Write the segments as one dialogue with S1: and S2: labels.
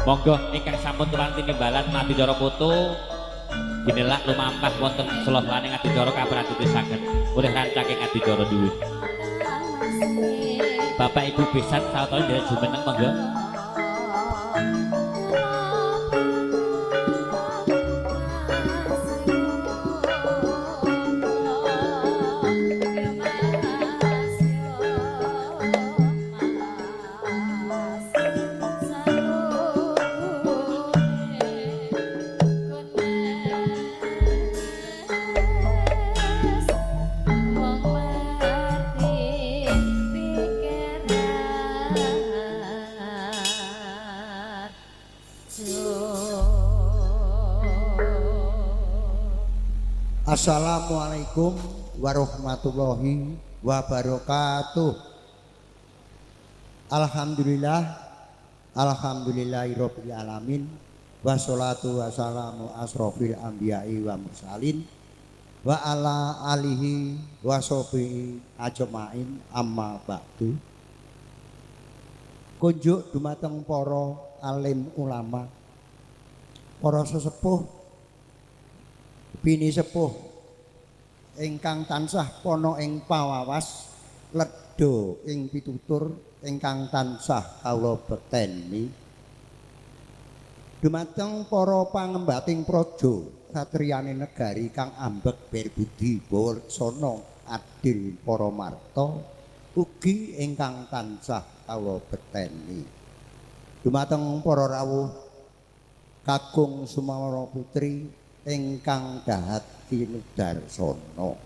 S1: Monggo ingkang sampun tuman tinimbalan Adicara foto ginelak lumampah wonten selolaning Adicara kaprajutrisaken oleh rancaking Adicara dhuwur. Bapak Ibu Besan sawetara nderek jumeneng monggo.
S2: Assalamualaikum warahmatullahi wabarakatuh. Alhamdulillah, alhamdulillahirabbil alamin. Wassalatu wassalamu asrofil anbiya'i wa mursalin wa ala alihi wa sahbihi ajmain amma ba'du. Kunjuk dumateng para alim ulama, para sesepuh, bini sepuh ingkang tansah pono ing pawawas ledha ing pitutur ingkang tansah kawula bekteni dumateng para pangembating praja satriyane negari kang ambek berbudi bawarsana adil para marta ugi ingkang tansah kawula bekteni dumateng para rawuh kakung Sumawara Putri ingkang dahat tinudarsana.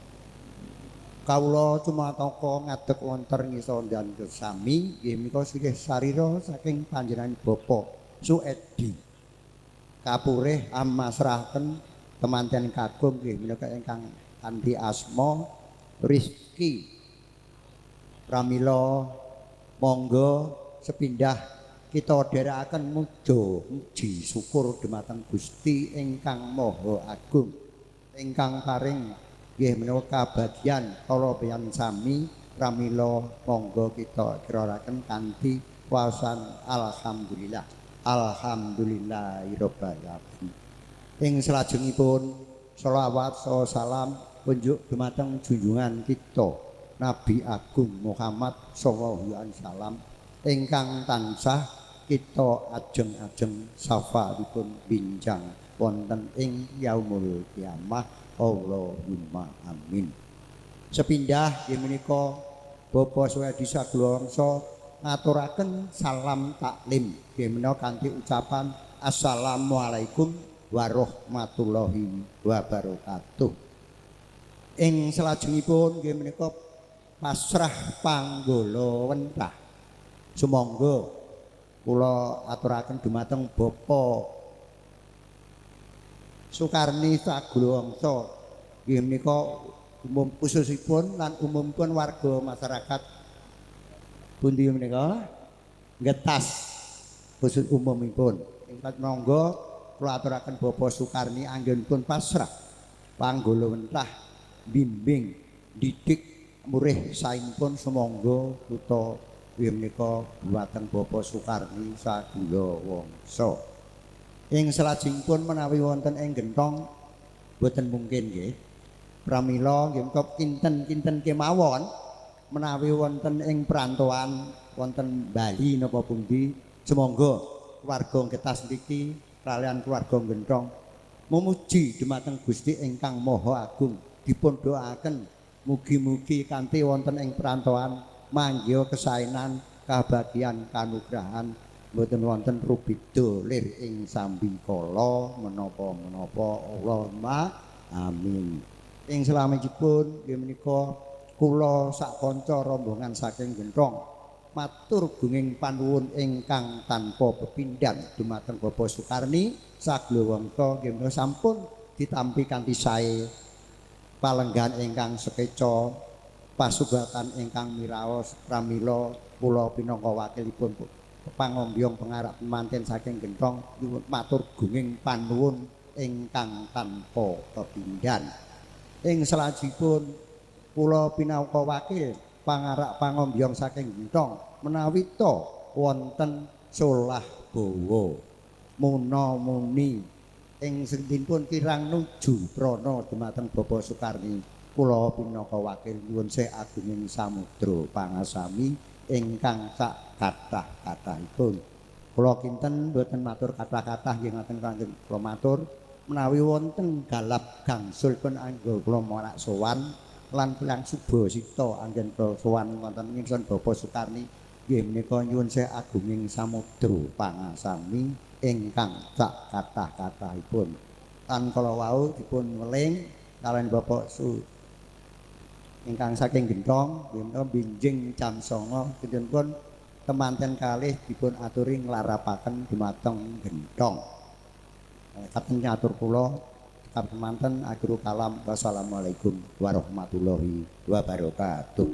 S2: Kawula cumataka ngadeg wonten ngisa dan sami nggih menika sirih sarira saking panjenengan Bapak Suedi. Kapurih amasrahaken temanten kagum nggih menika ingkang kanthi asma Rizki. Pramila monggo sepindah kita dherekaken muji syukur dumateng Gusti ingkang Maha Agung ingkang paring nggih menika kabagyan kala piyan sami pramila monggo kita kiraraken kanthi waosan alhamdulillah alhamdulillahirabbil alamin. Ing salajengipun selawat salam kunjuk dumateng junjungan kita Nabi Agung Muhammad sallallahu alaihi wasallam ingkang tansah kita ajeng-ajeng safaripun bincang wonten ing yaumul kiamah Allahumma amin. Sepindah nggih menika Bapak Suedi Sagulawangsa ngaturaken salam taklim nggih menika kanthi ucapan assalamualaikum warahmatullahi wabarakatuh. Ing salajengipun nggih menika pasrah panggala wentah sumangga kula aturaken dumateng Bapak Sukarni Sagulawangsa nggih menika umum khususipun lan umumipun warga masyarakat pundi menika ngetas khusus umumipun ingkang monggo kula aturaken Bapak Sukarni anggenipun pasrah panggala wentah bimbing didik murih saipun sumangga kita nggih menika dhumateng Bapak Sukarni Sagulawangsa. Ing salajengipun menawi wonten ing genthong boten mungkin nggih. Pramila nggih menika kinten-kinten kemawon menawi wonten ing perantauan wonten Bali napa pundi semangga warga Getas niki kaliyan keluarga genthong memuji dhumateng Gusti ingkang Maha Agung dipun doaken mugi-mugi kanthi wonten ing perantauan manggiha kesaenan kabagian kanugrahan mboten wonten rubida lir ing sambikala menapa-menapa Allahumma amin. Ing salamipun nggih menika kula sak kanca rombongan saking genthong matur gunging panuwun ingkang tanpa pepindhan dumateng Bapak Sukarni Sagulawangsa nggih menika sampun ditampi kanthi sae palenggan ingkang sekeca pasugatan ingkang miraos pramila kula pinangka wakilipun pangombyong pengarap manten saking genthong matur gunging panuwun ingkang tanpa pepindhan. Ing salajengipun kula pinangka wakil pangarak pangombyong saking genthong menawi to wonten solah bawa Muna muni ing sendinipun kirang nuju prana dumateng Bapak Sukarni kula pinaka wakil nyuwun sih agunging samudra pangasami ingkang sak kathah-kathahipun. Kula kinten mboten matur kathah-kathah nggih ngaten kangge kula matur menawi wonten galap gangsulipun anggo kula marak sowan lan Kyang Subasita anggen kula sowan wonten ingsun Bapak Sukarni nggih menika nyuwun sih agunging samudra pangasami ingkang sak kathah-kathahipun. Lan kala wau dipun weling kaliyan Bapak ingkang saking Gentong menika binjing jam 09.00 dintenipun temanten kalih dipun aturi nglarapaken dumateng Gentong. Katen nyatur kula kamanten akhirul kalam wassalamualaikum warahmatullahi wabarakatuh.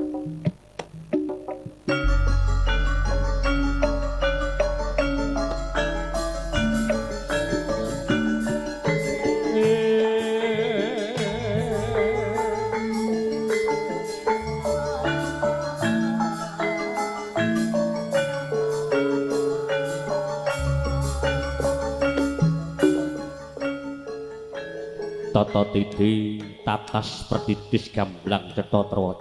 S1: Tata Tidhi tatas pertitis gamblang cetha trawaja